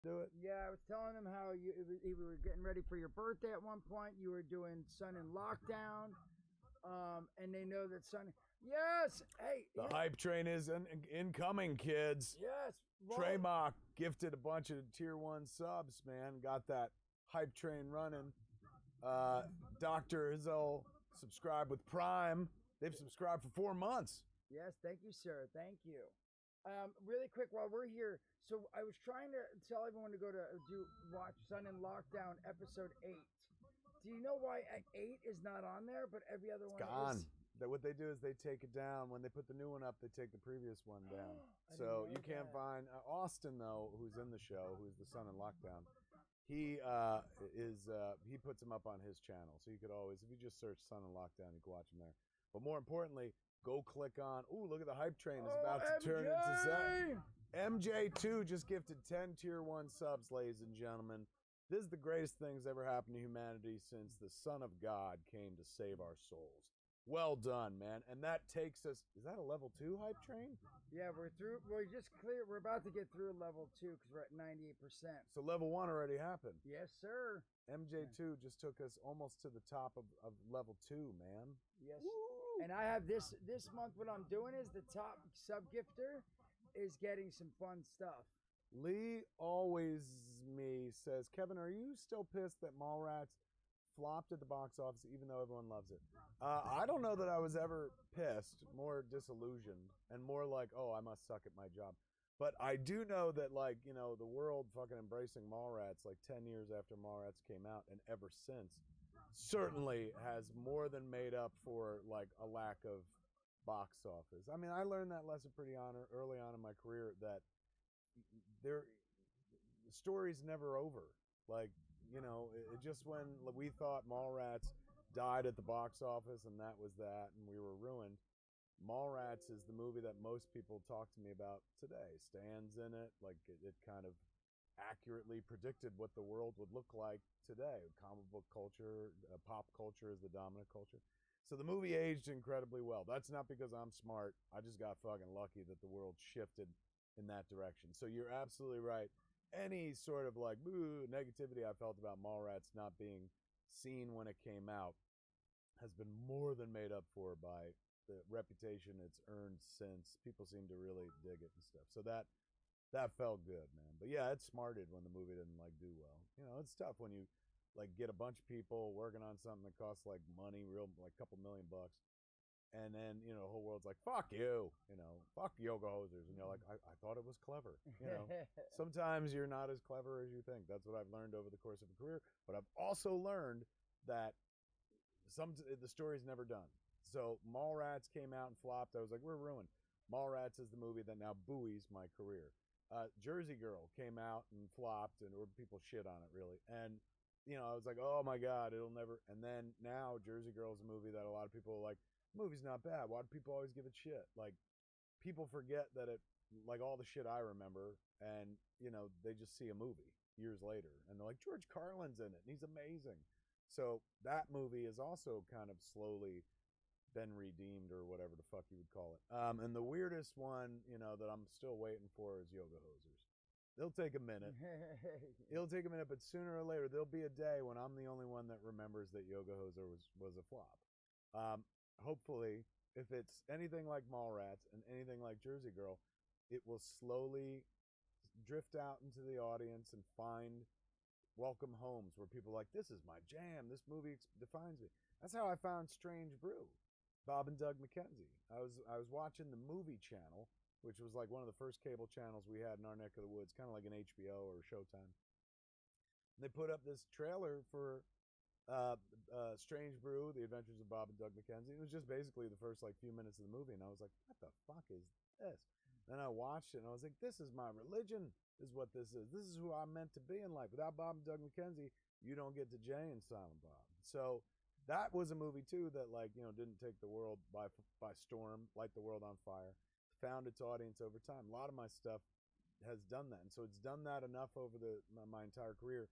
do it? Yeah, I was telling him how you were getting ready for your birthday at one point. You were doing Sun in Lockdown, and they know that Sun. Yes, hey, The hype train is incoming, kids. yes, Treymock gifted a bunch of tier 1 subs, man. Got that hype train running. Dr. Izzo subscribed with Prime. They've subscribed for 4 months. Yes, thank you, sir. Thank you. Really quick, while we're here, so I was trying to tell everyone to go to watch Sun in Lockdown episode 8. Do you know why 8 is not on there, but every other one Gone. is? What they do is they take it down. When they put the new one up, they take the previous one down. I didn't So know you can't that. find Austin though, who's in the show, who's the Sun in Lockdown. He he puts them up on his channel, so you could always, if you just search Sun in Lockdown, you can watch them there. But more importantly, go click on. Ooh, look at the hype train is about to turn into Zen. MJ2 just gifted 10 tier 1 subs, ladies and gentlemen. This is the greatest thing that's ever happened to humanity since the Son of God came to save our souls. Well done, man. And that takes us, is that a level 2 hype train? Yeah, we're through. We're just clear. We're about to get through level 2 because we're at 98%. So level 1 already happened. Yes, sir. MJ2 just took us almost to the top of level 2, man. Yes. Woo! And I have this month. What I'm doing is the top sub gifter is getting some fun stuff. Lee Always Me says, Kevin, are you still pissed that Mallrats flopped at the box office even though everyone loves it? I don't know that I was ever pissed, more disillusioned, and more like, oh, I must suck at my job. But I do know that, like, you know, the world fucking embracing Mallrats like 10 years after Mallrats came out and ever since certainly has more than made up for like a lack of box office. I mean, I learned that lesson pretty early on in my career that there the story's never over. Like, you know, it just when we thought Mallrats died at the box office and that was that and we were ruined, Mallrats is the movie that most people talk to me about today. Stan's in it, like it kind of accurately predicted what the world would look like today. Comic book culture, pop culture is the dominant culture. So the movie aged incredibly well. That's not because I'm smart. I just got fucking lucky that the world shifted in that direction. So you're absolutely right. Any sort of like negativity I felt about Mallrats not being seen when it came out has been more than made up for by the reputation it's earned since. People seem to really dig it and stuff. So that felt good, man. But yeah, it smarted when the movie didn't like do well. You know, it's tough when you like get a bunch of people working on something that costs like money, real like a couple $1,000,000, and then you know the whole world's like fuck you, you know, fuck yoga hosers, and you're like I thought it was clever. You know, sometimes you're not as clever as you think. That's what I've learned over the course of a career. But I've also learned that the story's never done. So Mallrats came out and flopped. I was like, we're ruined. Mallrats is the movie that now buoys my career. Jersey Girl came out and flopped, or people shit on it really. And you know, I was like, oh my god, it'll never. And then now Jersey Girl is a movie that a lot of people are like, the movie's not bad. Why do people always give it shit? Like, people forget that it, like all the shit I remember, and you know, they just see a movie years later, and they're like, George Carlin's in it, and he's amazing. So that movie is also kind of slowly been redeemed, or whatever the fuck you would call it. And the weirdest one, you know, that I'm still waiting for is Yoga Hosers. It'll take a minute. It'll take a minute, but sooner or later there'll be a day when I'm the only one that remembers that Yoga Hoser was a flop. Hopefully, if it's anything like Mallrats and anything like Jersey Girl, it will slowly drift out into the audience and find welcome homes where people are like, this is my jam. This movie defines me. That's how I found Strange Brew. Bob and Doug McKenzie. I was watching the Movie Channel, which was like one of the first cable channels we had in our neck of the woods, kind of like an HBO or Showtime. And they put up this trailer for Strange Brew, The Adventures of Bob and Doug McKenzie. It was just basically the first like few minutes of the movie, and I was like, what the fuck is this? Then I watched it, and I was like, this is my religion, is what this is. This is who I'm meant to be in life. Without Bob and Doug McKenzie, you don't get to Jay and Silent Bob. So that was a movie too that, like, you know, didn't take the world by storm, light the world on fire, found its audience over time. A lot of my stuff has done that, and so it's done that enough over my entire career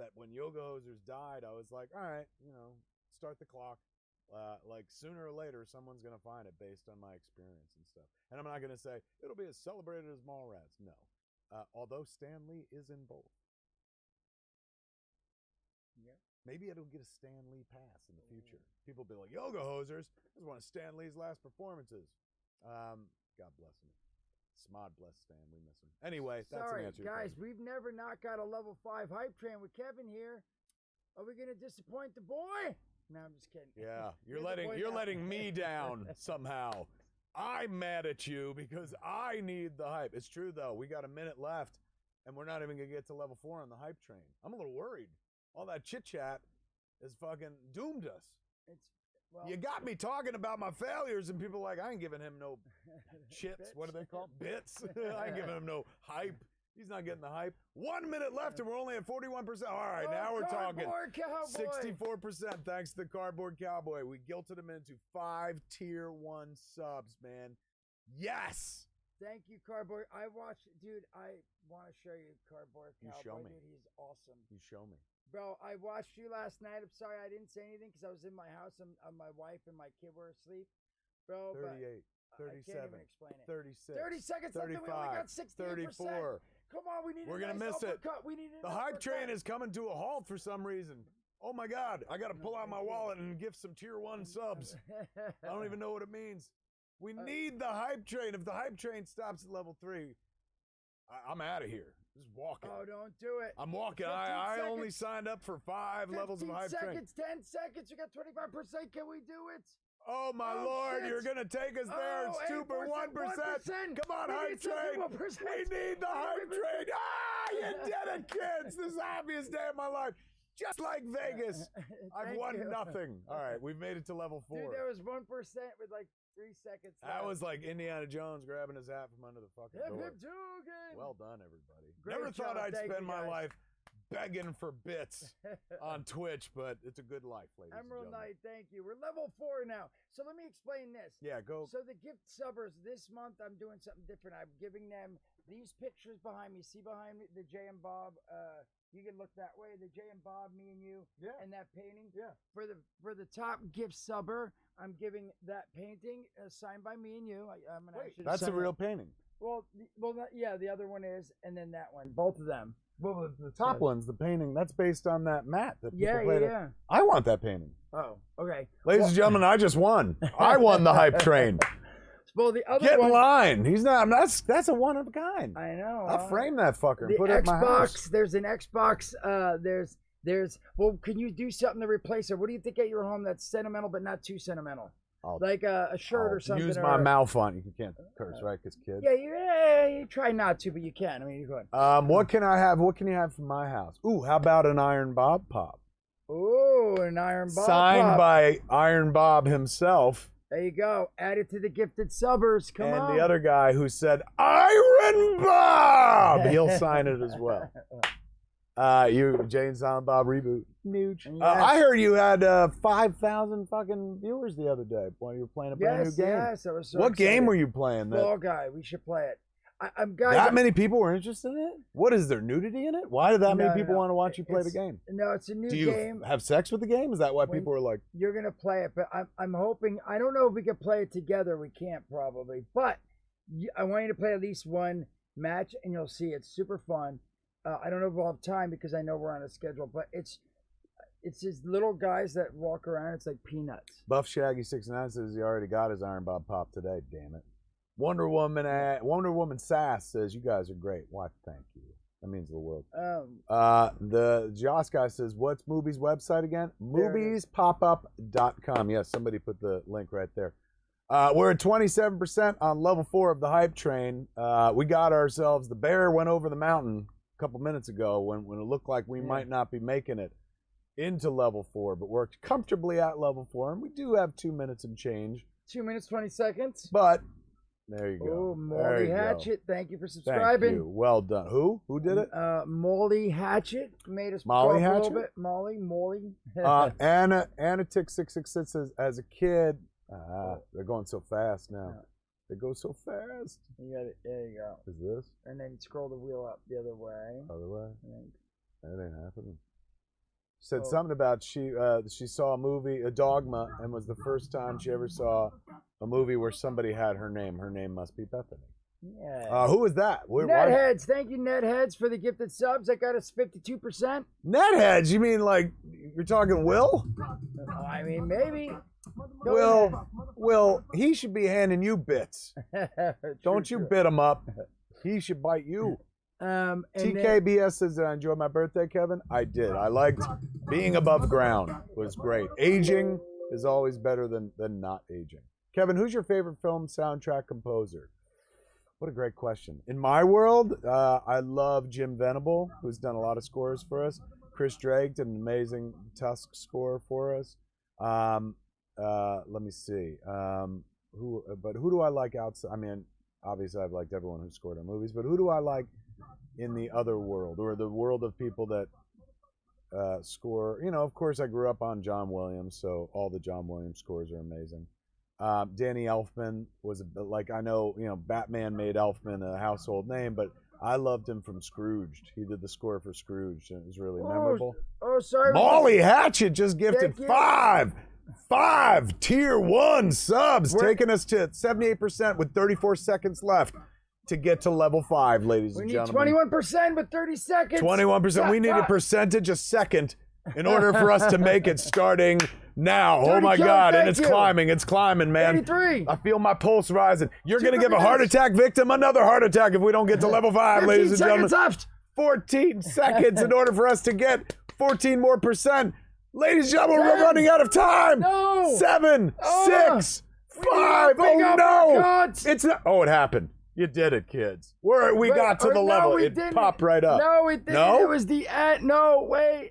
that when Yoga Hosers died, I was like, all right, you know, start the clock. Like sooner or later, someone's gonna find it based on my experience and stuff. And I'm not gonna say it'll be as celebrated as Mallrats. No, Although Stan Lee is in both. Yeah. Maybe it'll get a Stan Lee pass in the future. People will be like, Yoga Hosers, this is one of Stan Lee's last performances. God bless him. Smod bless Stan. We miss him. Anyway, that's Sorry, an answer. guys. We've never not got a level 5 hype train with Kevin here. Are we gonna disappoint the boy? No, I'm just kidding. Yeah, you're letting me down somehow. I'm mad at you because I need the hype. It's true though. We got a minute left, and we're not even gonna get to level 4 on the hype train. I'm a little worried. All that chit chat has fucking doomed us. Well, you got me talking about my failures, and people are like, I ain't giving him no chips. What do they call bits? I ain't giving him no hype. He's not getting the hype. 1 minute left, and we're only at 41%. All right, now we're talking. 64% thanks to the Cardboard Cowboy. We guilted him into 5 tier 1 subs, man. Yes. Thank you, Cardboard. I watched, dude. I want to show you Cardboard Cowboy. You show me. Dude, he's awesome. You show me. Bro, I watched you last night. I'm sorry I didn't say anything because I was in my house and my wife and my kid were asleep. Bro, 38, 37, I can't even explain it. 36, 30 seconds left and we only got 68%. 34. Come on, we need We're a gonna nice miss it. uppercut. We need The hype train is coming to a halt for some reason. Oh my God, I got to pull out my wallet and gift some tier 1 subs. I don't even know what it means. We need the hype train. If the hype train stops at level 3, I'm out of here. Just walking. Oh, don't do it. I'm walking. I only signed up for 5 levels of hype train. 10 seconds. You got 25%. Can we do it? Oh my Lord, shit. you're gonna take us there. It's 2 for 1%. Come on, hype train. We need the hype train. Ah, you did it, kids. This is the happiest day of my life. Just like Vegas. I've won nothing. All right, we've made it to level 4. Dude, there was 1% with like 3 seconds left. That was like Indiana Jones grabbing his hat from under the fucking door. Dugan. Well done, everybody. Great Never thought job. I'd Thank spend you, my guys. life begging for bits on Twitch, but it's a good life, ladies Emerald and gentlemen. Knight, thank you. We're level 4 now. So let me explain this. Yeah, go. So the gift subbers this month, I'm doing something different. I'm giving them these pictures behind me. See behind me the Jay and Bob. You can look that way. The Jay and Bob, me and you, and that painting. Yeah. For the top gift subber, I'm giving that painting signed by me and you. I'm gonna. Wait, that's a real painting. Well, yeah. The other one is, and then that one. Both of them. Well, the top one's the painting. That's based on that mat that people Yeah. played. Yeah. I want that painting. Oh, okay. Ladies and gentlemen, I just won. I won the hype train. Well, the other Get one. in line. He's not. That's a one of a kind. I know. I'll frame that fucker and The put it in my house. Xbox. There's an Xbox. There's. Well, can you do something to replace it? What do you think at your home that's sentimental but not too sentimental? Like a shirt or something. Use my mouth on. You can't curse, right? Because kids. Yeah, you try not to, but you can. I mean, you could. What can I have? What can you have from my house? Ooh, how about an Iron Bob pop? Ooh, an Iron Bob Signed pop. by Iron Bob himself. There you go. Add it to the gifted subbers. Come on. And the other guy who said Iron Bob, he'll sign it as well. You Jay and Silent Bob reboot. Nooch. Yes. I heard you had 5,000 fucking viewers the other day while you were playing a brand new game. Yes, I was so What excited. game were you playing? Fall Guy. We should play it. Guys, that many people were interested in it? What is there nudity in it? Why did that many people want to watch you play the game? No, it's a new Do you game. have sex with the game? Is that why people are like? You're gonna play it, but I'm hoping. I don't know if we can play it together. We can't probably, but I want you to play at least one match, and you'll see it's super fun. I don't know if we'll have time because I know we're on a schedule, but it's these little guys that walk around. It's like peanuts. Buff Shaggy 69 says he already got his Iron Bob pop today. Damn it. Wonder Woman Sass says you guys are great. Why? Thank you. That means the world. The Joss guy says, what's Movie's website again? Moviespopup.com. Yes, somebody put the link right there. We're at 27% on level 4 of the hype train. We got ourselves, the bear went over the mountain a couple minutes ago when it looked like we might not be making it into level 4, but we're comfortably at level 4, and we do have 2 minutes and change. 2 minutes, 20 seconds. But there you go. Oh, Molly Hatchet, thank you for subscribing. Thank you. Well done. Who did it? Molly Hatchet made us Molly talk a little Hatchet? bit. Molly. Anatick666 says, as a kid, they're going so fast now. Yeah. They go so fast. You got it. There you go. Is this? And then scroll the wheel up the other way. Other way? And That ain't happening. Said something about she saw a movie, a Dogma, and was the first time she ever saw a movie where somebody had her name. Her name must be Bethany. Yeah. Who is that? Netheads, thank you, Netheads, for the gifted subs. That got us 52%. Netheads? You mean like you're talking Will? I mean, maybe. Will, he should be handing you bits. Don't you bit him up. He should bite you. TKBS says, did I enjoy my birthday, Kevin? I did. I liked being above ground. It was great. Aging is always better than not aging. Kevin, who's your favorite film soundtrack composer? What a great question. In my world, I love Jim Venable, who's done a lot of scores for us. Chris Drake did an amazing Tusk score for us. Let me see. Who do I like outside? I mean, obviously I've liked everyone who scored our movies, but who do I like in the other world, or the world of people that score? You know, of course I grew up on John Williams, so all the John Williams scores are amazing. Danny Elfman was like, I know, you know, Batman made Elfman a household name, but I loved him from Scrooged. He did the score for Scrooged, and it was really memorable. Oh, sorry. Molly Hatchet just gifted five tier 1 subs, taking us to 78% with 34 seconds left to get to level 5, ladies and gentlemen. We need 21% with 30 seconds. 21%. We need a percentage a second in order for us to make it starting now. Oh my God. And it's climbing. It's climbing, man. 83. I feel my pulse rising. You're going to give a heart attack victim another heart attack if we don't get to level 5, ladies and gentlemen. 14 seconds in order for us to get 14 more percent. Ladies and gentlemen, we're running out of time. No. 7, 6, 5. Oh no. It's not. Oh, it happened. You did it, kids. We got to the level. It popped right up. No, it didn't. No? It was the end. No, wait.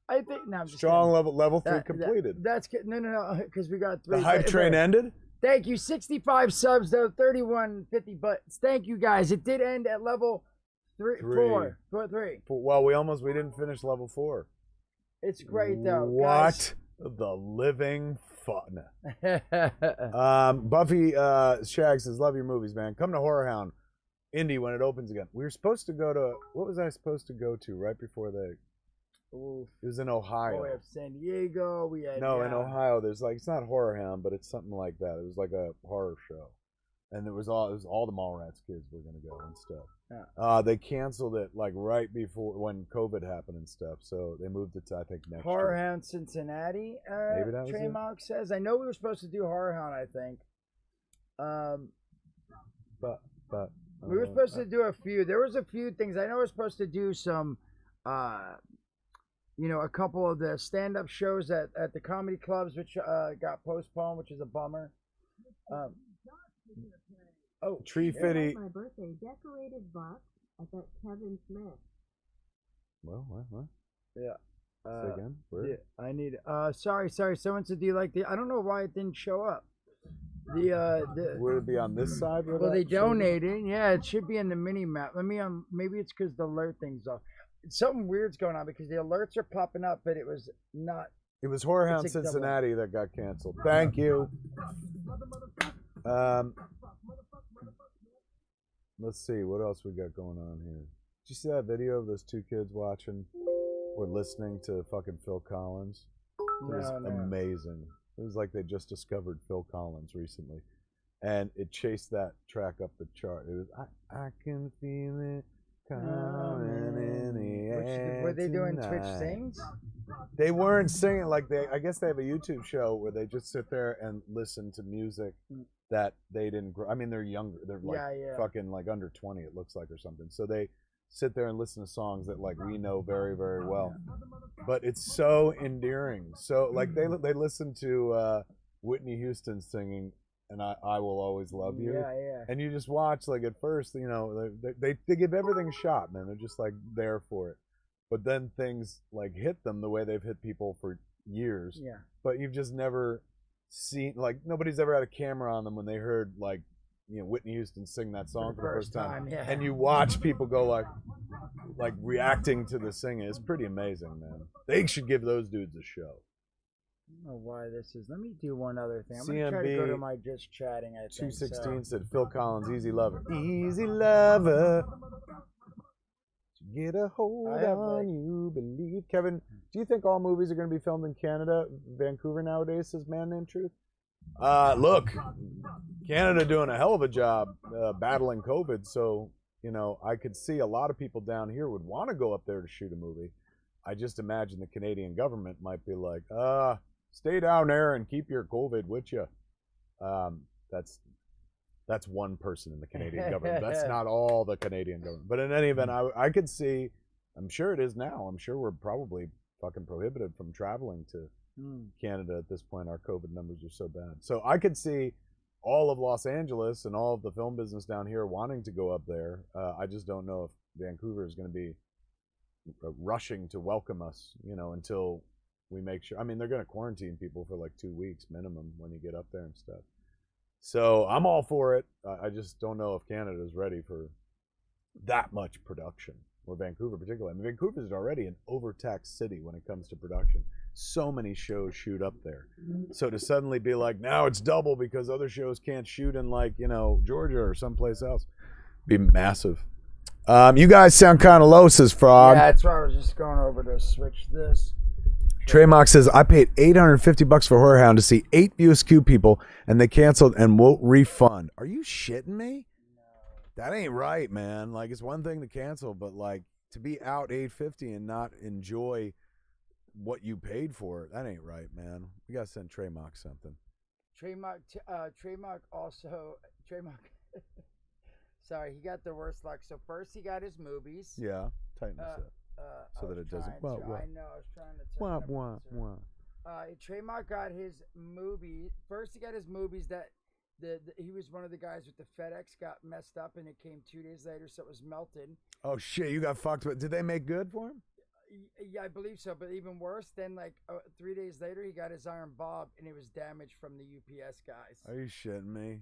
I think no. I'm just strong kidding. level 3 completed. That's no, because we got 3. The hype train ended. Thank you. 65 subs though. 3150 butts. Thank you guys. It did end at level 3. Well, we didn't finish level 4. It's great though. What guys. the living fun. Buffy Shag says, love your movies, man. Come to Horror Hound Indy when it opens again. We were supposed to go to, what was I supposed to go to right before they? It was in Ohio. Oh, we have San Diego. We had in Ohio. There's like, it's not Horror Hound, but it's something like that. It was like a horror show, and it was all the Mallrats kids were gonna go and stuff. Yeah. They canceled it like right before when COVID happened and stuff, so they moved it to I think next Horror year. Hound Cincinnati. Maybe that was Trademark says. I know we were supposed to do Horror Hound. I think. But we were supposed to do a few. There was a few things. I know we were supposed to do some. You know, a couple of the stand-up shows at the comedy clubs, which got postponed, which is a bummer. Tree Fitty. My birthday decorated box at that Kevin Smith. What? Yeah. Say again? Where? Yeah, I need. Sorry. Someone said, do you like the? I don't know why it didn't show up. Would it be on this side? Well, they donated. Yeah, it should be in the mini map. Let me maybe it's because the alert thing's off. Something weird's going on because the alerts are popping up, but it was not. It was Horror Hound Cincinnati that got canceled. Thank you. Let's see what else we got going on here. Did you see that video of those 2 kids watching or listening to fucking Phil Collins? It was amazing. It was like they just discovered Phil Collins recently, and it chased that track up the chart. It was I can feel it. Were they doing Twitch sings? They weren't singing like I guess they have a YouTube show where they just sit there and listen to music that they didn't grow. I mean, they're younger. They're like fucking like under 20, it looks like, or something. So they sit there and listen to songs that like we know very, very well. But it's so endearing. So like they listen to Whitney Houston singing and I Will Always Love You. Yeah. And you just watch, like, at first, you know, they give everything a shot, man. They're just, like, there for it. But then things, like, hit them the way they've hit people for years. Yeah. But you've just never seen, like, nobody's ever had a camera on them when they heard, like, you know, Whitney Houston sing that song for the first time. Yeah. And you watch people go, like reacting to the singing. It's pretty amazing, man. They should give those dudes a show. I don't know why this is. Let me do one other thing. I'm going to try to go to my just chatting, I think. 216 said, Phil Collins, Easy Lover. Easy Lover. Get a hold on you, believe. Kevin, do you think all movies are going to be filmed in Canada, Vancouver nowadays, says Man Named Truth? Look, Canada doing a hell of a job battling COVID, so I could see a lot of people down here would want to go up there to shoot a movie. I just imagine the Canadian government might be like, stay down there and keep your COVID with you. That's one person in the Canadian government. That's not all the Canadian government. But in any event, I could see, I'm sure it is now, I'm sure we're probably fucking prohibited from traveling to Canada at this point. Our COVID numbers are so bad. So I could see all of Los Angeles and all of the film business down here wanting to go up there. I just don't know if Vancouver is going to be rushing to welcome us, until we make sure. I mean, they're going to quarantine people for like 2 weeks minimum when you get up there and stuff. So I'm all for it. I just don't know if Canada is ready for that much production, or Vancouver particularly. I mean, Vancouver is already an overtaxed city when it comes to production. So many shows shoot up there. So to suddenly be like, now it's double because other shows can't shoot in like, Georgia or someplace else, be massive. You guys sound kind of low, says Frog. Yeah, that's why I was just going over to switch this. Treymock says, I paid $850 for Horror Hound to see 8 BSQ people, and they canceled and won't refund. Are you shitting me? No. That ain't right, man. Like, it's one thing to cancel, but like to be out $850 and not enjoy what you paid for it, that ain't right, man. We gotta send Treymock something. Treymock also sorry, he got the worst luck. So first he got his movies. Yeah, tighten this up so that it doesn't. I know. I was trying to. Treymock got his movie. First, he got his movies that he was one of the guys with the FedEx got messed up, and it came 2 days later, so it was melted. Oh shit! You got fucked with. Did they make good for him? Yeah, I believe so. But even worse, then like 3 days later, he got his Iron Bob, and it was damaged from the UPS guys. Are you shitting me?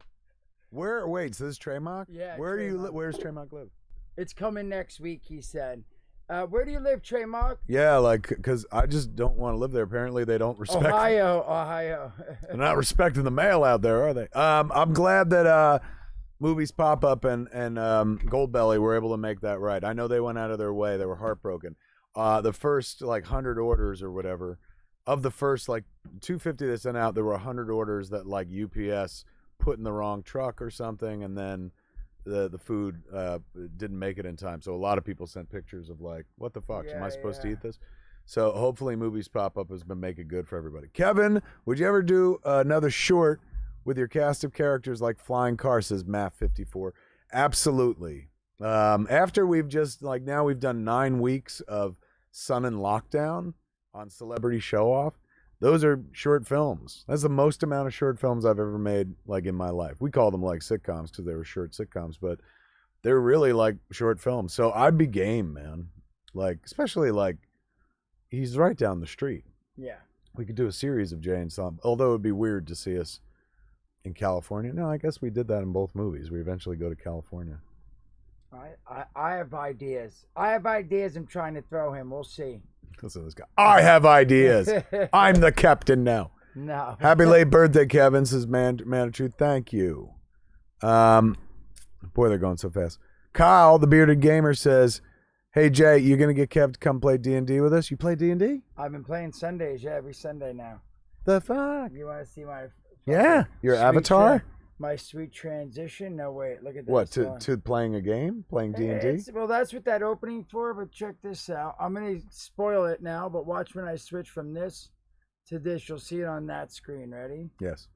Where? Wait, so this is Treymock? Yeah. Where do you live? Where's Treymock live? It's coming next week, he said. Where do you live, Treymock? Yeah, like, because I just don't want to live there. Apparently, they don't respect. Ohio. They're not respecting the mail out there, are they? I'm glad that Movies Pop Up and Goldbelly were able to make that right. I know they went out of their way. They were heartbroken. The first, 100 orders or whatever, of the first, 250 they sent out, there were 100 orders that, UPS put in the wrong truck or something, and then the food didn't make it in time. So a lot of people sent pictures of what the fuck? Am I supposed to eat this? So hopefully Movies Pop Up has been making good for everybody. Kevin, would you ever do another short with your cast of characters like Flying Car, says Matt54? Absolutely. After we've just, now we've done 9 weeks of Sun and Lockdown on Celebrity Show Off. Those are short films. That's the most amount of short films I've ever made, in my life. We call them sitcoms because they were short sitcoms, but they're really short films. So I'd be game, man. Especially he's right down the street. Yeah. We could do a series of Jay and Silent, although it would be weird to see us in California. No, I guess we did that in both movies. We eventually go to California. I have ideas. I'm trying to throw him. We'll see. Listen to this guy. I have ideas. I'm the captain now. No. Happy late birthday, Kevin, says Man of Truth. Thank you. Boy, they're going so fast. Kyle, the bearded gamer, says, hey, Jay, you going to get Kev to come play D&D with us? You play D&D? I've been playing Sundays, every Sunday now. The fuck? You want to see my... Yeah, your avatar? My sweet transition? No, wait, look at this. What, to playing a game? Playing D&D? Well, that's what that opening for, but check this out. I'm going to spoil it now, but watch when I switch from this to this. You'll see it on that screen. Ready? Yes.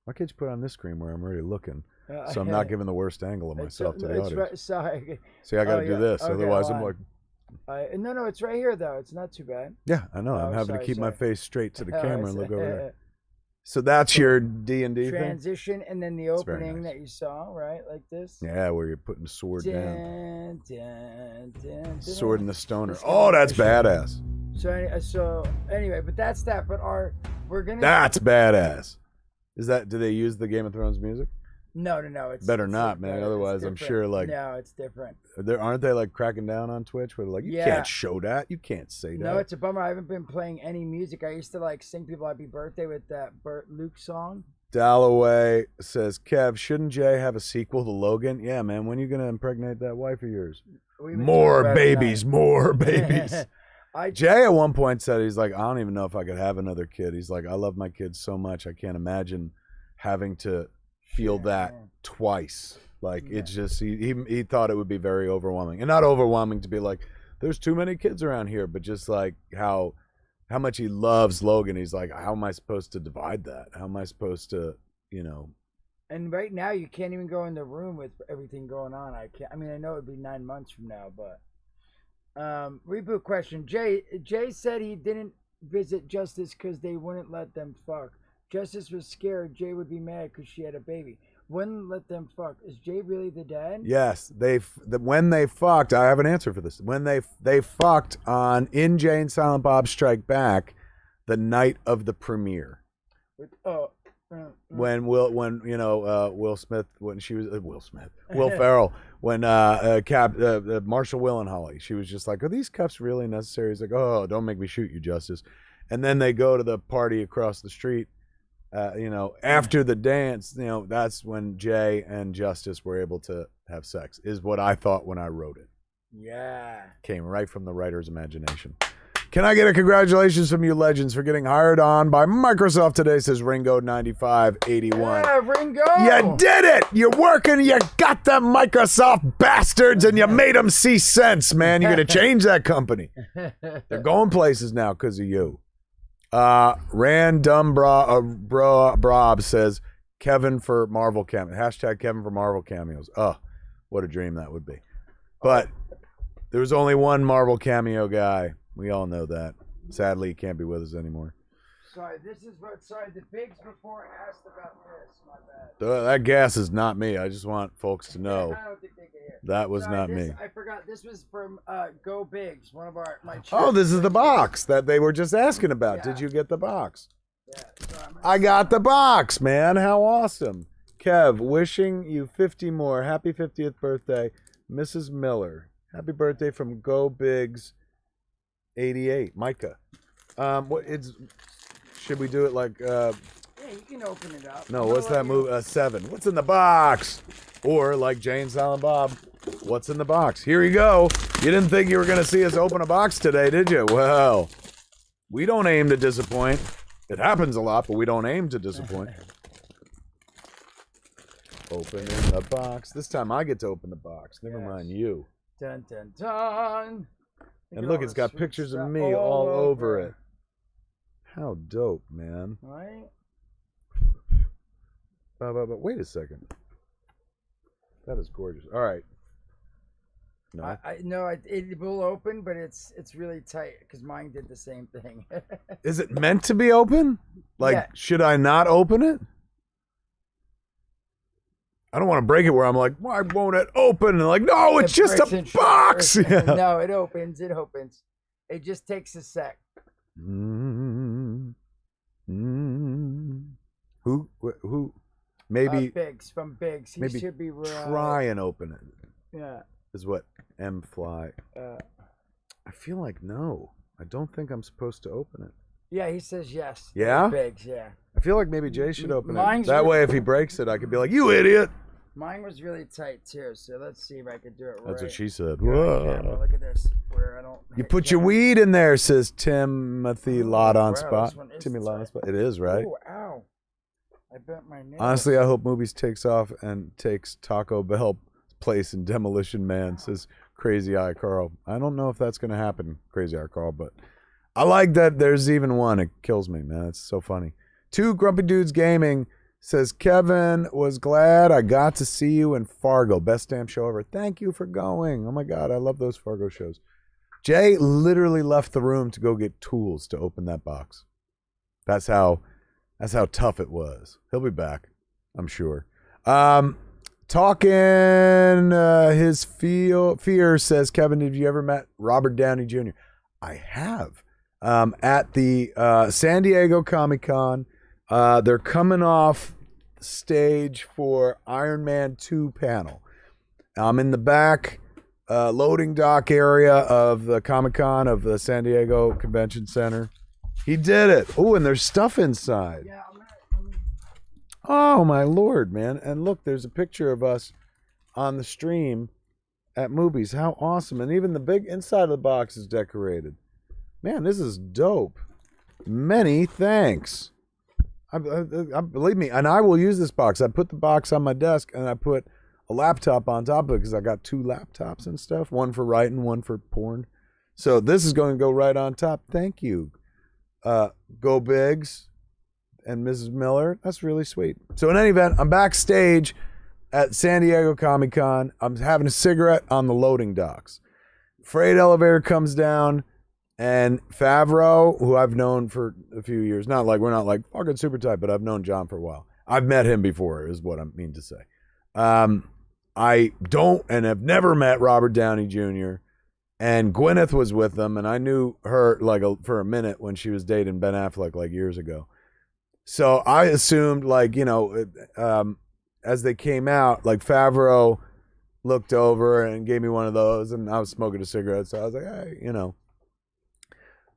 Why can't you put it on this screen where I'm already looking? So I'm not giving the worst angle of myself to the audience. Sorry. See, I got to do this. Okay, otherwise, I'm no, it's right here, though. It's not too bad. Yeah, I know. I'm having to keep my face straight to the camera and look over there. So that's your D&D transition, and then the opening that you saw, right, like this. Yeah, where you're putting the sword down. Sword and the stoner. Oh, that's badass. So anyway, but that's that. But we're gonna. That's badass. Is that? Do they use the Game of Thrones music? No. It's better not, man. Otherwise, I'm sure no, it's different. Aren't they cracking down on Twitch? Where they're you can't show that. You can't say that. No, it's a bummer. I haven't been playing any music. I used to sing people happy birthday with that Luke song. Dalloway says, Kev, shouldn't Jay have a sequel to Logan? Yeah, man. When are you gonna impregnate that wife of yours? More babies. Jay at one point said, he's like, I don't even know if I could have another kid. He's like, I love my kids so much. I can't imagine having to feel that twice. Like it's just, he thought it would be very overwhelming, and not overwhelming to be like, there's too many kids around here, but just like how much he loves Logan. He's like, how am I supposed to divide that? How am I supposed to, you know? And right now you can't even go in the room with everything going on. I can't. I mean, I know it'd be 9 months from now, but reboot question. Jay said he didn't visit Justice because they wouldn't let them fuck. Justice was scared Jay would be mad because she had a baby. Wouldn't let them fuck. Is Jay really the dad? Yes, when they fucked. I have an answer for this. When they fucked in Jay and Silent Bob Strike Back, the night of the premiere. When Will Smith, when she was Will Ferrell, when Marshall Willenholly, she was just like, are these cuffs really necessary? He's like, oh, don't make me shoot you, Justice. And then they go to the party across the street. After the dance, that's when Jay and Justice were able to have sex, is what I thought when I wrote it. Yeah. Came right from the writer's imagination. Can I get a congratulations from you legends for getting hired on by Microsoft today, says Ringo9581. Yeah, Ringo! You did it! You're working, you got them Microsoft bastards, and you made them see sense, man. You're going to change that company. They're going places now because of you. Random Brob says Kevin for Marvel cameos. Hashtag Kevin for Marvel cameos. Oh, what a dream that would be. But there was only one Marvel cameo guy. We all know that. Sadly, he can't be with us anymore. Sorry, the pigs before asked about this. My bad. That gas is not me. I just want folks to know I don't think they can hear. that was not me. I forgot. This was from Go Bigs, one of my Oh, this is the box that they were just asking about. Yeah. Did you get the box? Yeah, I got the box, man. How awesome. Kev, wishing you 50 more. Happy 50th birthday, Mrs. Miller. Happy birthday from Go Bigs 88. Micah. Should we do it like yeah, you can open it up. no, what's that move? 7. What's in the box? Or like Jay and Silent Bob, what's in the box? Here you go. You didn't think you were going to see us open a box today, did you? Well, we don't aim to disappoint. It happens a lot, but we don't aim to disappoint. Opening the box. This time I get to open the box. Never mind you. Dun, dun, dun. And look, it's got pictures of me all over it. How dope, man. Right? But wait a second. That is gorgeous. All right. No. It will open, but it's really tight because mine did the same thing. Is it meant to be open? Like, Yeah. Should I not open it? I don't want to break it where I'm like, why won't it open? And like, no, it's just a box. Yeah. No, it opens. It opens. It just takes a sec. Who? Maybe Biggs from Biggs. He maybe should be try and open it. Yeah. Is what M Fly. I feel like no. I don't think I'm supposed to open it. Yeah, he says yes. Yeah? Biggs, yeah. I feel like maybe Jay should open it. Mine's That way, if he breaks it, I could be like, you idiot. Mine was really tight too, so let's see if I could do it right. That's what she said. Yeah, Whoa. look at this. Where I don't. You put your weed in there, says Timothy Lot on wow, spot. this one is Timmy Lot on tight. spot. It is, right? Ooh, ow! I bent my nail. Honestly, I hope Movies takes off and takes Taco Bell place in Demolition Man, says Crazy Eye Carl. I don't know if that's going to happen, Crazy Eye Carl, but I like that there's even one. It kills me, man. It's so funny. 2 Grumpy Dudes Gaming says, Kevin was glad I got to see you in Fargo. Best damn show ever. Thank you for going. Oh my God, I love those Fargo shows. Jay literally left the room to go get tools to open that box. That's how tough it was. He'll be back, I'm sure. Talking his fear says, Kevin, have you ever met Robert Downey Jr.? I have. At the San Diego Comic-Con. They're coming off stage for Iron Man 2 panel. I'm in the back loading dock area of the Comic-Con of the San Diego Convention Center. He did it. Oh, and there's stuff inside. Yeah, Oh, my Lord, man. And look, there's a picture of us on the stream at Movies. How awesome. And even the big inside of the box is decorated. Man, this is dope. Many thanks. I believe me, and I will use this box. I put the box on my desk, and I put a laptop on top of it because I got 2 laptops and stuff, one for writing, one for porn. So this is going to go right on top. Thank you, Go Bigs and Mrs. Miller. That's really sweet. So in any event, I'm backstage at San Diego Comic-Con. I'm having a cigarette on the loading docks. Freight elevator comes down. And Favreau, who I've known for a few years, we're not like fucking super tight, but I've known John for a while. I've met him before, is what I mean to say. I don't and have never met Robert Downey Jr. And Gwyneth was with them, and I knew her for a minute when she was dating Ben Affleck like years ago. So I assumed as they came out, like Favreau looked over and gave me one of those, and I was smoking a cigarette, so I was like, hey,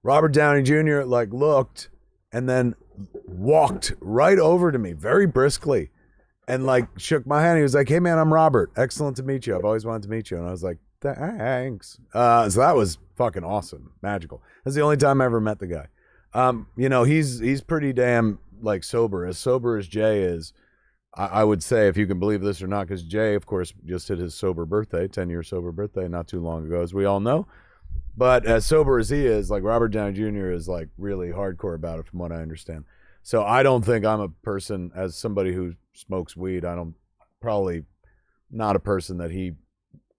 Robert Downey Jr. looked and then walked right over to me very briskly and shook my hand. He was like, hey man, I'm Robert. Excellent to meet you. I've always wanted to meet you. And I was like, thanks. So that was fucking awesome. Magical. That's the only time I ever met the guy. He's pretty damn sober as Jay is. I would say, if you can believe this or not, because Jay, of course, just hit his sober birthday, 10-year sober birthday, not too long ago, as we all know. But as sober as he is, Robert Downey Jr. is really hardcore about it from what I understand. So I don't think I'm a person, as somebody who smokes weed, probably not a person that he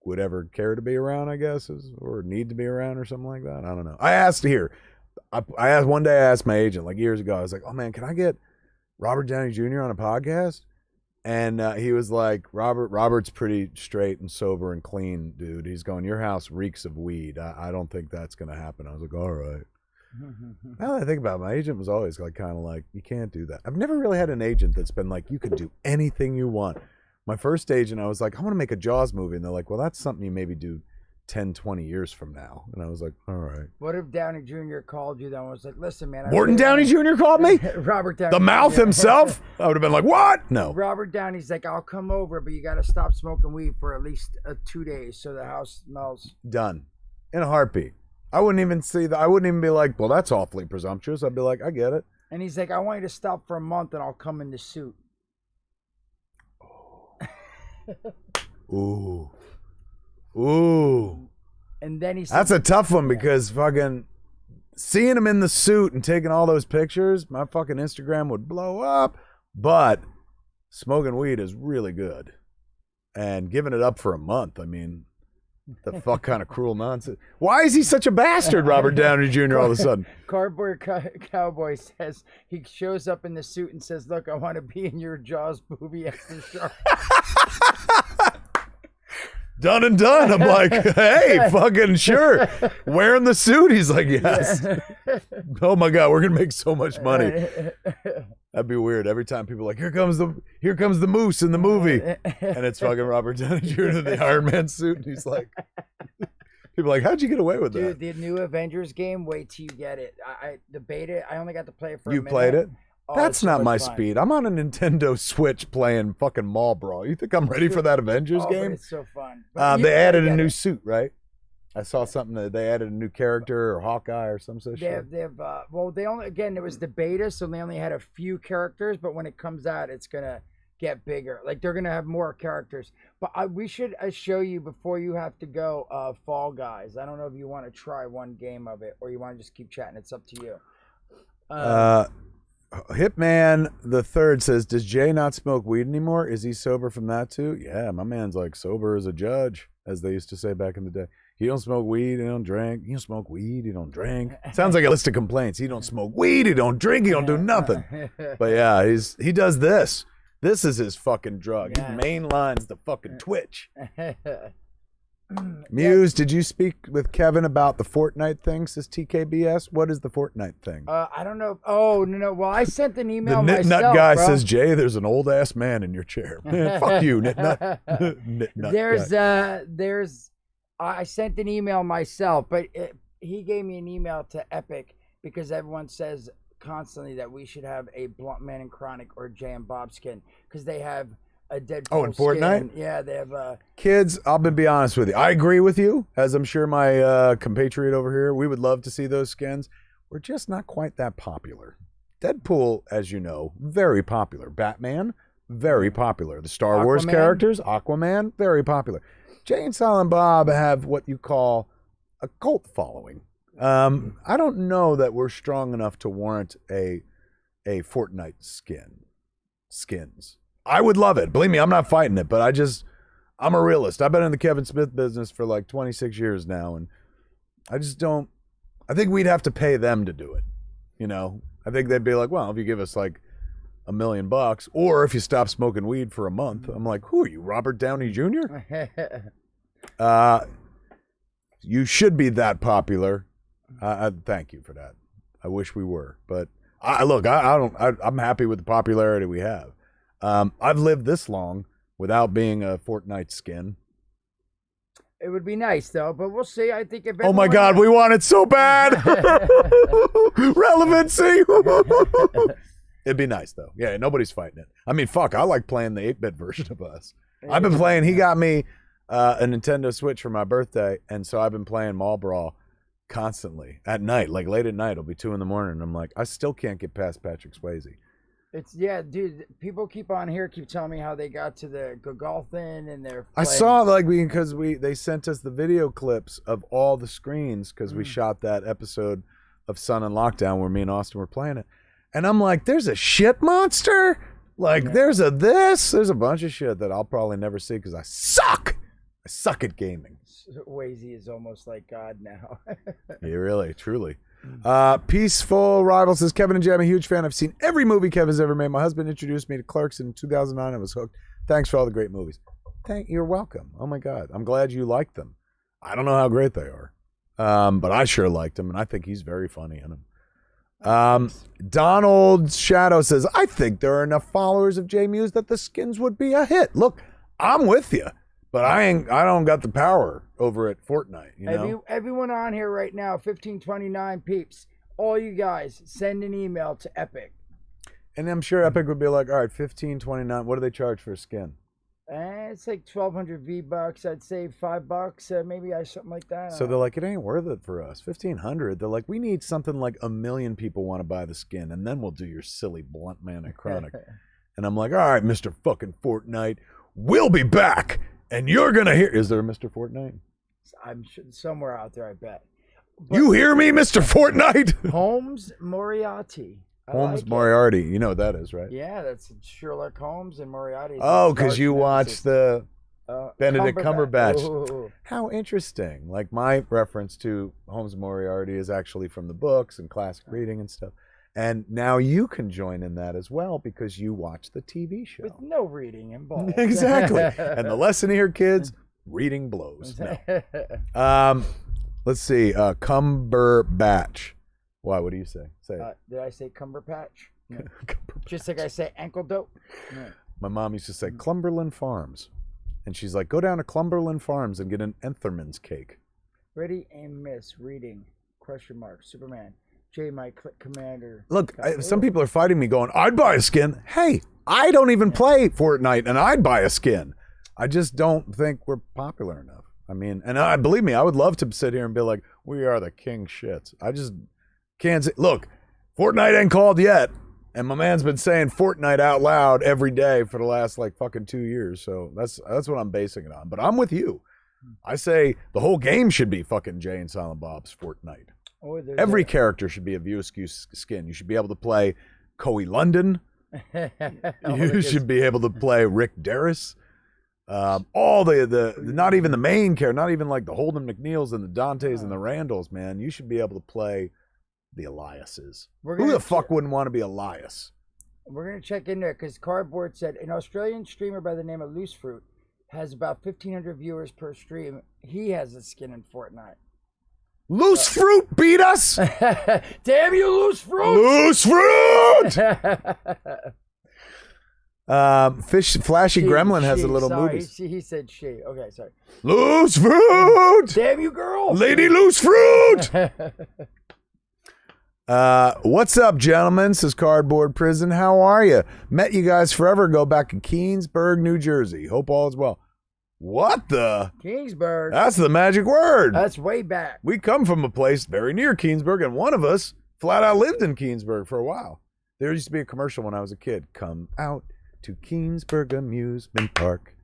would ever care to be around, I guess, or need to be around or something like that. I don't know. I asked one day, I asked my agent years ago, I was like, oh man, can I get Robert Downey Jr. on a podcast? And he was like, Robert's pretty straight and sober and clean, dude. He's going, your house reeks of weed. I don't think that's going to happen. I was like, all right. Now that I think about it, my agent was always you can't do that. I've never really had an agent that's been like, you can do anything you want. My first agent, I was like, I want to make a Jaws movie. And they're like, well, that's something you maybe do 10, 20 years from now. And I was like, all right. What if Downey Jr. called you then and was like, listen, man. Morton Downey Jr. called me? Robert Downey The mouth himself? I would have been like, what? No. Robert Downey's like, I'll come over, but you got to stop smoking weed for at least 2 days so the house smells. Done. In a heartbeat. I wouldn't even see that. I wouldn't even be like, well, that's awfully presumptuous. I'd be like, I get it. And he's like, I want you to stop for a month and I'll come in the suit. Ooh. Ooh. And then he said, that's a tough one because fucking seeing him in the suit and taking all those pictures, my fucking Instagram would blow up. But smoking weed is really good. And giving it up for a month, I mean, the fuck kind of cruel nonsense. Why is he such a bastard, Robert Downey Jr. all of a sudden? Cardboard Cowboy says, he shows up in the suit and says, look, I want to be in your Jaws movie as the shark. Done and done. I'm like, hey, fucking sure. Wearing the suit. He's like, yes. Oh my God, we're gonna make so much money. That'd be weird. Every time people are like, here comes the moose in the movie, and it's fucking Robert Downey Jr. in the Iron Man suit, and he's like, people are like, how'd you get away with that? Dude, the new Avengers game. Wait till you get it. The beta. I only got to play it for a minute. You played it? Oh, that's not my fun. speed. I'm on a Nintendo Switch playing fucking Mall Brawl. You think I'm ready for that Avengers game? It's so fun. They added a new suit, right? I saw something that they added a new character or Hawkeye or some such shit. They have it was the beta, so they only had a few characters, but when it comes out, it's going to get bigger. They're going to have more characters. But we should show you before you have to go Fall Guys. I don't know if you want to try one game of it or you want to just keep chatting. It's up to you. Hitman the Third says, does Jay not smoke weed anymore? Is he sober from that too? Yeah, my man's sober as a judge, as they used to say back in the day. He don't smoke weed, he don't drink. He don't smoke weed, he don't drink. Sounds like a list of complaints. He don't smoke weed, he don't drink, he don't do nothing. But yeah, he does this. This is his fucking drug. Yeah. He mainlines the fucking Twitch. Mewes, did you speak with Kevin about the Fortnite thing? Says TKBS. What is the Fortnite thing? I don't know. Oh, no. Well, I sent an email the myself, Nut guy bro. Says, Jay, there's an old ass man in your chair. Man, fuck you, Nut. I sent an email myself, but he gave me an email to Epic because everyone says constantly that we should have a Blunt Man and Chronic or Jay and Bobskin because they have a Deadpool. Oh, in Fortnite? Skin. Yeah, they have. Kids, I'll be honest with you. I agree with you, as I'm sure my compatriot over here. We would love to see those skins. We're just not quite that popular. Deadpool, as you know, very popular. Batman, very popular. The Star Wars characters, Aquaman, very popular. Jay and Silent Bob have what you call a cult following. I don't know that we're strong enough to warrant a Fortnite skins. I would love it. Believe me, I'm not fighting it, but I'm a realist. I've been in the Kevin Smith business for like 26 years now, and I just don't. I think we'd have to pay them to do it. You know, I think they'd be like, well, if you give us like $1 million, or if you stop smoking weed for a month. I'm like, who are you, Robert Downey Jr.? You should be that popular. Thank you for that. I wish we were, but I'm happy with the popularity we have. I've lived this long without being a Fortnite skin. It would be nice though, but we'll see. I think if oh my God, we want it so bad. Relevancy. It'd be nice though. Yeah, nobody's fighting it. I mean, fuck, I like playing the 8-bit version of us. I've been playing. He got me a Nintendo Switch for my birthday, and so I've been playing Mall Brawl constantly at night, like late at night. It'll be 2 a.m, and I'm like, I still can't get past Patrick Swayze. Dude. People keep telling me how they got to the Gogolthin and they're. I saw like because they sent us the video clips of all the screens because we shot that episode of Sun and Lockdown where me and Austin were playing it, and I'm like, there's a shit monster. Like there's a bunch of shit that I'll probably never see because I suck at gaming. Swayze is almost like God now. Yeah, really, truly. Peaceful Rival says, Kevin and Jay, I'm a huge fan. I've seen every movie Kevin's ever made. My husband introduced me to Clerks in 2009. I was hooked. Thanks for all the great movies. You're welcome. Oh my God. I'm glad you liked them. I don't know how great they are. But I sure liked them, and I think he's very funny in them. Donald Shadow says, I think there are enough followers of J Mewes that the skins would be a hit. Look, I'm with you. But I don't got the power over at Fortnite, you know? Everyone on here right now, 1529 peeps, all you guys, send an email to Epic. And I'm sure Epic would be like, all right, 1529, what do they charge for a skin? It's like 1,200 V-Bucks. I'd say $5, maybe something like that. So they're like, it ain't worth it for us. 1,500. They're like, we need something like 1 million people want to buy the skin, and then we'll do your silly Blunt Man and Chronic. And I'm like, all right, Mr. fucking Fortnite, we'll be back. And you're going to hear... Is there a Mr. Fortnite? I'm sure somewhere out there, I bet. But you hear me, Mr. Fortnite? Holmes Moriarty. Moriarty. You know what that is, right? Yeah, that's Sherlock Holmes and Moriarty. Oh, because you watched the Benedict Cumberbatch. Ooh. How interesting. Like, my reference to Holmes Moriarty is actually from the books and classic reading and stuff. And now you can join in that as well because you watch the TV show. With no reading involved. Exactly. And the lesson here, kids, reading blows. No. Let's see. Cumberbatch. Why? What do you say? Say it. Did I say Cumberpatch? No. Just like I say ankle dope. No. My mom used to say Clumberland Farms. And she's like, go down to Clumberland Farms and get an Entherman's cake. Ready, aim, miss, reading, ? Superman. J, my commander. Look, some people are fighting me going, I'd buy a skin. Hey, I don't even play Fortnite, and I'd buy a skin. I just don't think we're popular enough. I mean, and believe me, I would love to sit here and be like, we are the king shits. I just can't say, look, Fortnite ain't called yet, and my man's been saying Fortnite out loud every day for the last like fucking 2 years, so that's what I'm basing it on. But I'm with you. I say the whole game should be fucking Jay and Silent Bob's Fortnite. Every character should be a View Askew skin. You should be able to play Coey London. You should be able to play Rick Darris. All the not even the main character, not even like the Holden McNeils and the Dantes and the Randalls, man. You should be able to play the Eliases. Who the fuck wouldn't want to be Elias? We're going to check in there because Cardboard said an Australian streamer by the name of Loose Fruit has about 1,500 viewers per stream. He has a skin in Fortnite. Loose Fruit beat us! Damn you, Loose Fruit! Loose Fruit! Flashy Gremlin has a little movie. He said she. Okay, sorry. Loose Fruit! Damn you, girl! Lady Loose Fruit! What's up, gentlemen? Says Cardboard Prison. How are you? Met you guys forever ago back in Keansburg, New Jersey. Hope all is well. What the? Kingsburg. That's the magic word. That's way back. We come from a place very near Keansburg, and one of us flat out lived in Keansburg for a while. There used to be a commercial when I was a kid. Come out to Keansburg Amusement Park.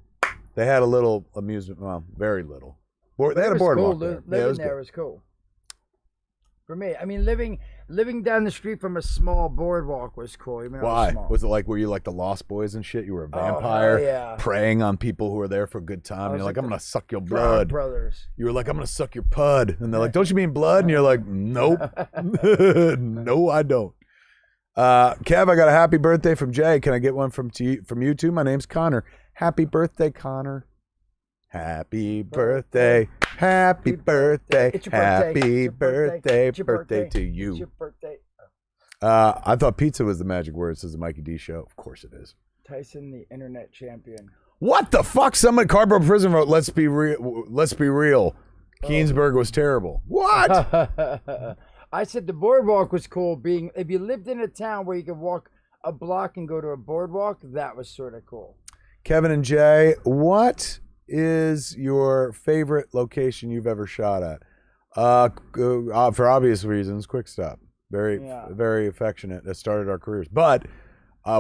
They had a little amusement, well, very little. They had a boardwalk there. Living there was cool. For me, I mean, living down the street from a small boardwalk was cool. Even though Why? it was small. Was it like, were you like the Lost Boys and shit? You were a vampire yeah. preying on people who were there for a good time. And you're like, I'm going to suck your Frog blood. Brothers. You were like, I'm going to suck your pud. And they're like, don't you mean blood? And you're like, nope. No, I don't. Kev, I got a happy birthday from Jay. Can I get one from you too? My name's Connor. Happy birthday, Connor. Happy birthday. Happy birthday. It's your birthday. Happy It's your birthday. birthday. It's your Birthday birthday. to you. It's your birthday. I thought pizza was the magic word, says the Mikey D show. Of course it is. Tyson, the internet champion. What the fuck? Somebody Cardboard Prison wrote, let's be real. Let's be real. Keansburg was terrible. What? I said the boardwalk was cool. If you lived in a town where you could walk a block and go to a boardwalk, that was sort of cool. Kevin and Jay, what is your favorite location you've ever shot at? For obvious reasons, Quick Stop. Very affectionate. That started our careers. But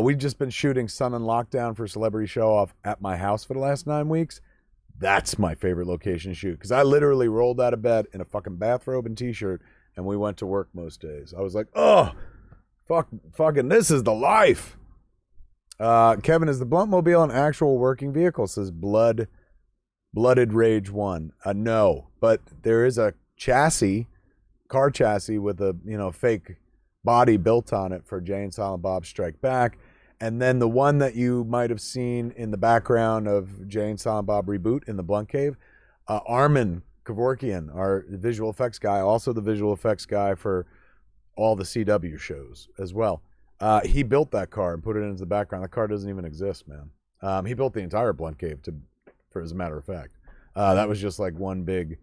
we've just been shooting Sun and Lockdown for Celebrity Show Off at my house for the last 9 weeks. That's my favorite location to shoot. Because I literally rolled out of bed in a fucking bathrobe and t-shirt and we went to work most days. I was like, oh, fucking this is the life. Kevin, is the Bluntmobile an actual working vehicle? Says Blooded Rage 1. No, but there is a car chassis with a fake body built on it for Jay and Silent Bob Strike Back. And then the one that you might have seen in the background of Jay and Silent Bob Reboot in the Blunt Cave, Armin Kevorkian, our visual effects guy, also the visual effects guy for all the CW shows as well. He built that car and put it into the background. The car doesn't even exist, man. He built the entire Blunt Cave, as a matter of fact. That was just like one big,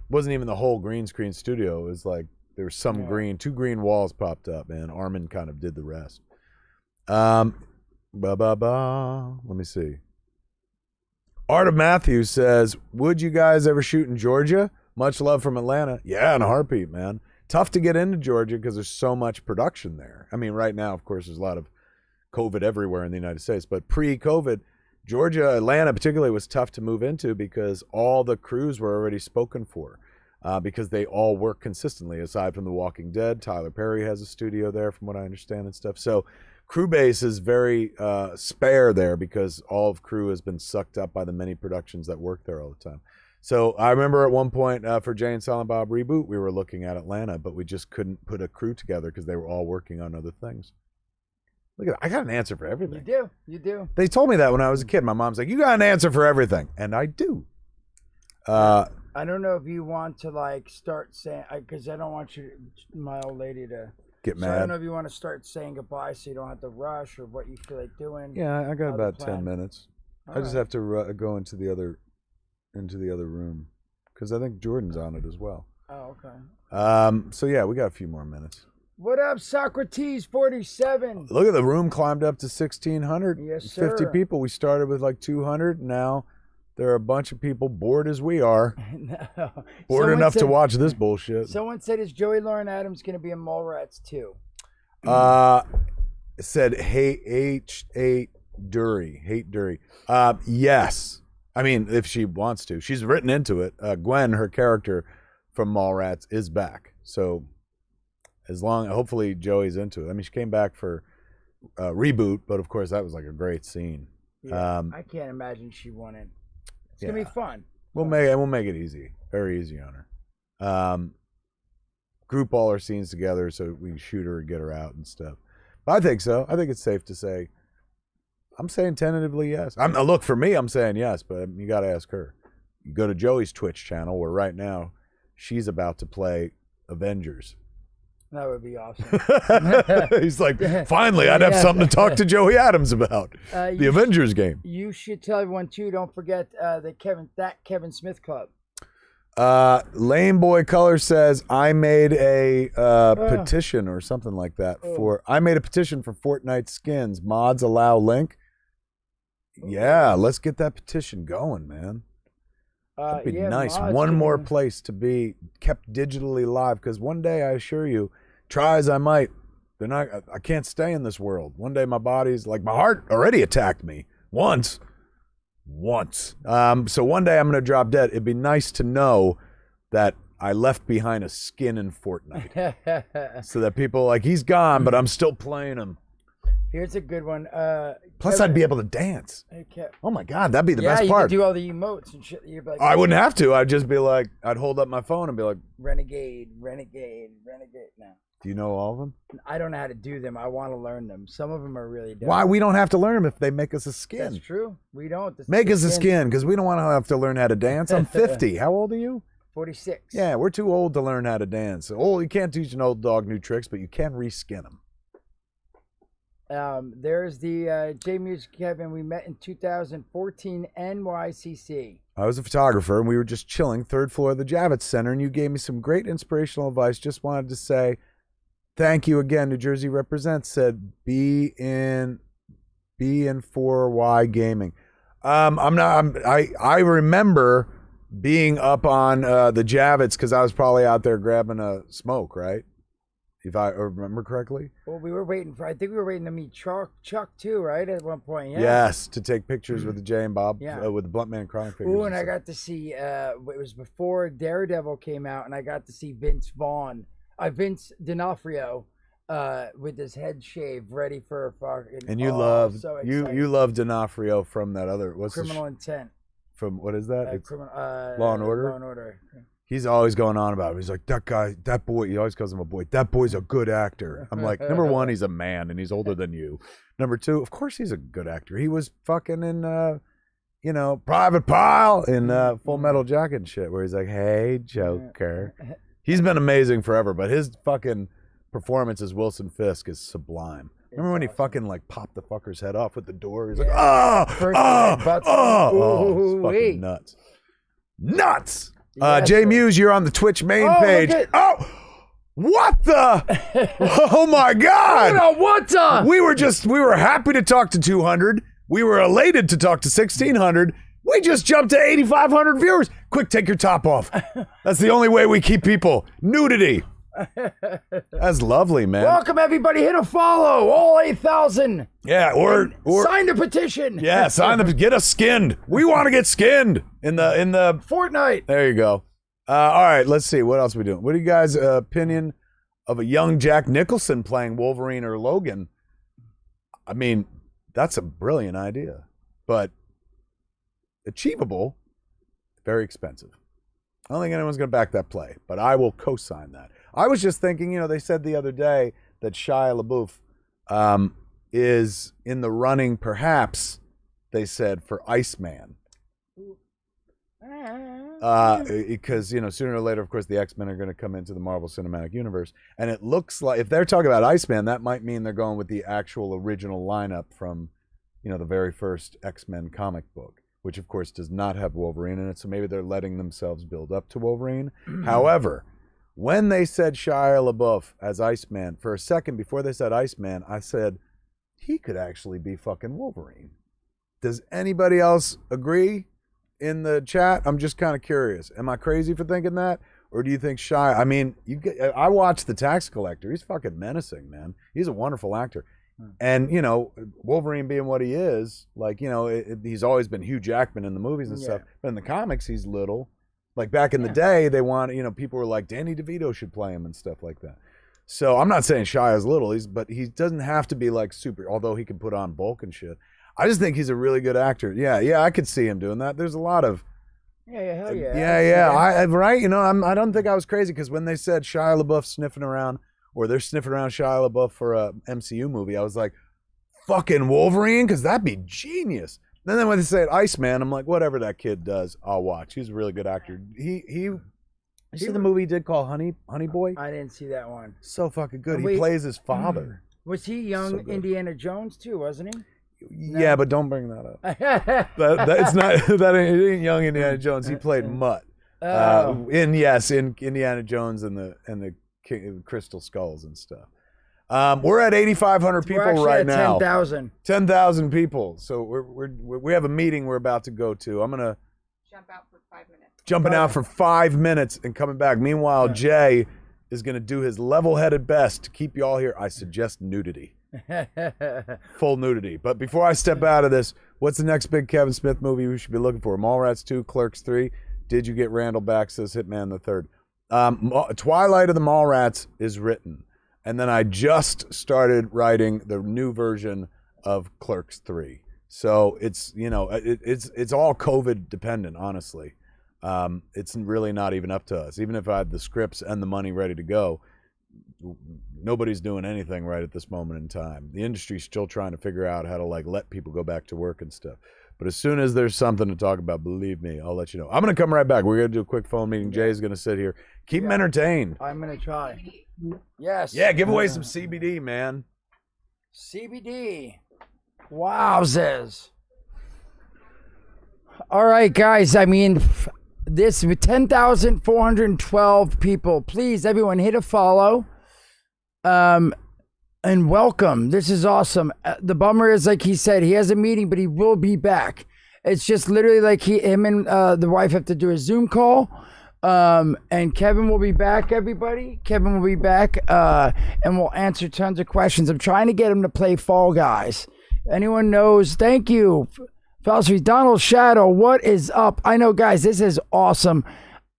wasn't even the whole green screen studio. It was like there was some two green walls popped up, and Armin kind of did the rest. Let me see. Art of Matthews says, would you guys ever shoot in Georgia? Much love from Atlanta. Yeah, in a heartbeat, man. Tough to get into Georgia because there's so much production there. I mean, right now, of course, there's a lot of COVID everywhere in the United States, but pre-COVID, Georgia, Atlanta particularly, was tough to move into because all the crews were already spoken for because they all work consistently. Aside from The Walking Dead, Tyler Perry has a studio there from what I understand and stuff. So crew base is very spare there because all of crew has been sucked up by the many productions that work there all the time. So I remember at one point for Jay and Silent Bob Reboot, we were looking at Atlanta, but we just couldn't put a crew together because they were all working on other things. Look at that. I got an answer for everything. You do. They told me that when I was a kid. My mom's like, you got an answer for everything. And I do. I don't know if you want to start saying, because I don't want my old lady to get mad. So I don't know if you want to start saying goodbye so you don't have to rush or what you feel like doing. Yeah, I got about 10 minutes. All I just have to go into the other room because I think Jordan's on it as well. Oh, okay. So yeah, we got a few more minutes. What up, Socrates 47? Look at the room climbed up to 1,600. Yes, sir. 50 people. We started with like 200. Now there are a bunch of people bored as we are. No. Bored enough to watch this bullshit. Someone said, is Joey Lauren Adams going to be in Mallrats too? Said Hate Dury. Yes. I mean, if she wants to. She's written into it. Gwen, her character from Mallrats, is back. So hopefully Joey's into it. I mean, she came back for Reboot, but of course that was like a great scene. Yeah, I can't imagine she won it. It's gonna be fun. We'll make it easy, very easy on her. Group all our scenes together so we can shoot her and get her out and stuff. But I think so. I think it's safe to say. I'm saying tentatively yes. Look, for me, I'm saying yes, but you got to ask her. You go to Joey's Twitch channel where right now she's about to play Avengers. That would be awesome. He's like, finally, I'd have something to talk to Joey Adams about. The Avengers game. You should tell everyone, too, don't forget that Kevin Smith Club. Lame Boy Color says I made a petition or something like that I made a petition for Fortnite skins. Mods allow link. Yeah, let's get that petition going, man. That'd be nice. One more place to be kept digitally live, because one day, I assure you, try as I might, I can't stay in this world. One day my body's like, my heart already attacked me once. So one day I'm going to drop dead. It'd be nice to know that I left behind a skin in Fortnite. So that people are like, he's gone, but I'm still playing him. Here's a good one. Plus, I'd be able to dance. Oh my God, that'd be the best part. Yeah, you could do all the emotes and shit. You'd be like, I wouldn't have to. I'd just be like, I'd hold up my phone and be like, renegade. Now, do you know all of them? I don't know how to do them. I want to learn them. Some of them are really dumb. Why? We don't have to learn them if they make us a skin. That's true. We don't. Make us a skin, because we don't want to have to learn how to dance. I'm 50. How old are you? 46. Yeah, we're too old to learn how to dance. You can't teach an old dog new tricks, but you can reskin them. There's the J Mewes Kevin. We met in 2014 NYCC. I was a photographer, and we were just chilling, third floor of the Javits Center, and you gave me some great inspirational advice. Just wanted to say thank you again. New Jersey represents. Said be in 4Y Gaming. I remember being up on the Javits because I was probably out there grabbing a smoke, right? If I remember correctly. Well, I think we were waiting to meet Chuck too, right? At one point, yeah. Yes, to take pictures with the Jay and Bob, with the Blunt Man crying figures. Ooh, and I got to see, it was before Daredevil came out, and I got to see Vince D'Onofrio, with his head shaved, ready for a fucking. And you love D'Onofrio from that other Criminal Intent. From what is that? Law and Order. Law and Order. He's always going on about it. He's like, that boy, he always calls him a boy. That boy's a good actor. I'm like, number one, he's a man and he's older than you. Number two, of course he's a good actor. He was fucking in, Private Pile in Full Metal Jacket and shit, where he's like, hey, Joker. He's been amazing forever, but his fucking performance as Wilson Fisk is sublime. Remember when he fucking like popped the fucker's head off with the door? He's like, it's fucking nuts. Nuts! Jay Mewes, you're on the Twitch main page. What the? Oh my God! What the? We were happy to talk to 200. We were elated to talk to 1,600. We just jumped to 8,500 viewers. Quick, take your top off. That's the only way we keep people. Nudity. That's lovely, man. Welcome everybody. Hit a follow. All 8,000. Yeah, or sign the petition. Yeah, get us skinned. We want to get skinned in the Fortnite. There you go. All right, let's see what else we doing. What are you guys' opinion of a young Jack Nicholson playing Wolverine or Logan? I mean, that's a brilliant idea, but achievable, very expensive. I don't think anyone's going to back that play, but I will co-sign that. I was just thinking, they said the other day that Shia LaBeouf is in the running, perhaps, they said, for Iceman. Because, sooner or later, of course, the X-Men are going to come into the Marvel Cinematic Universe. And it looks like, if they're talking about Iceman, that might mean they're going with the actual original lineup from, the very first X-Men comic book, which, of course, does not have Wolverine in it. So maybe they're letting themselves build up to Wolverine. However, when they said Shia LaBeouf as Iceman, for a second before they said Iceman, I said, he could actually be fucking Wolverine. Does anybody else agree in the chat? I'm just kind of curious. Am I crazy for thinking that? Or do you think Shia, I watched The Tax Collector. He's fucking menacing, man. He's a wonderful actor. And, Wolverine being what he is, he's always been Hugh Jackman in the movies and stuff. But in the comics, he's little. Like back in the day, they people were like, Danny DeVito should play him and stuff like that. So I'm not saying Shia's little, but he doesn't have to be like super, although he can put on bulk and shit. I just think he's a really good actor. Yeah, I could see him doing that. There's a lot of. Hell yeah. Yeah. Right. I don't think I was crazy because when they said Shia LaBeouf sniffing around, or they're sniffing around Shia LaBeouf for a MCU movie, I was like, fucking Wolverine, because that'd be genius. And then when they said Iceman, I'm like, whatever that kid does, I'll watch. He's a really good actor. You see the movie he did called Honey Boy? I didn't see that one. So fucking good. He plays his father. Was he young Indiana Jones too, wasn't he? Yeah, but don't bring that up. It's not. It ain't young Indiana Jones. He played Mutt. In Indiana Jones and the Crystal Skulls and stuff. We're at 8,500 people right now. 10,000. 10,000 people. So we have a meeting we're about to go to. I'm gonna jump out for 5 minutes. Jumping out for 5 minutes and coming back. Meanwhile, Jay is gonna do his level-headed best to keep you all here. I suggest nudity. Full nudity. But before I step out of this, what's the next big Kevin Smith movie we should be looking for? Mallrats 2, Clerks 3. Did you get Randall back? Says Hitman the Third. Twilight of the Mallrats is written. And then I just started writing the new version of Clerks 3. So it's, it's all COVID dependent, honestly. It's really not even up to us. Even if I had the scripts and the money ready to go, nobody's doing anything right at this moment in time. The industry's still trying to figure out how to let people go back to work and stuff. But as soon as there's something to talk about, believe me, I'll let you know. I'm going to come right back. We're going to do a quick phone meeting. Jay's going to sit here. Keep them entertained. I'm going to try. Yes. Yeah, give away some CBD, man. CBD. Wowzers. All right, guys. I mean, this 10,412 people. Please, everyone, hit a follow. And welcome. This is awesome. The bummer is, like he said, he has a meeting, but he will be back. It's just literally like him and the wife have to do a Zoom call. And Kevin will be back, everybody. Kevin will be back, and we'll answer tons of questions. I'm trying to get him to play Fall Guys. Anyone knows? Thank you. Falsary, Donald Shadow, what is up? I know, guys, this is awesome.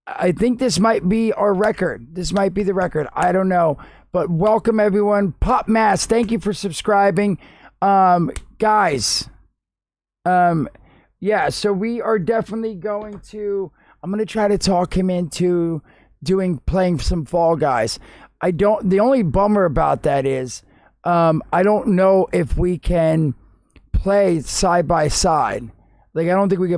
I think this might be our record. This might be the record. I don't know. But welcome, everyone. Pop Mass, thank you for subscribing. Guys, yeah, so we are definitely going to... I'm going to try to talk him into playing some Fall Guys. The only bummer about that is I don't know if we can play side by side. I don't think we can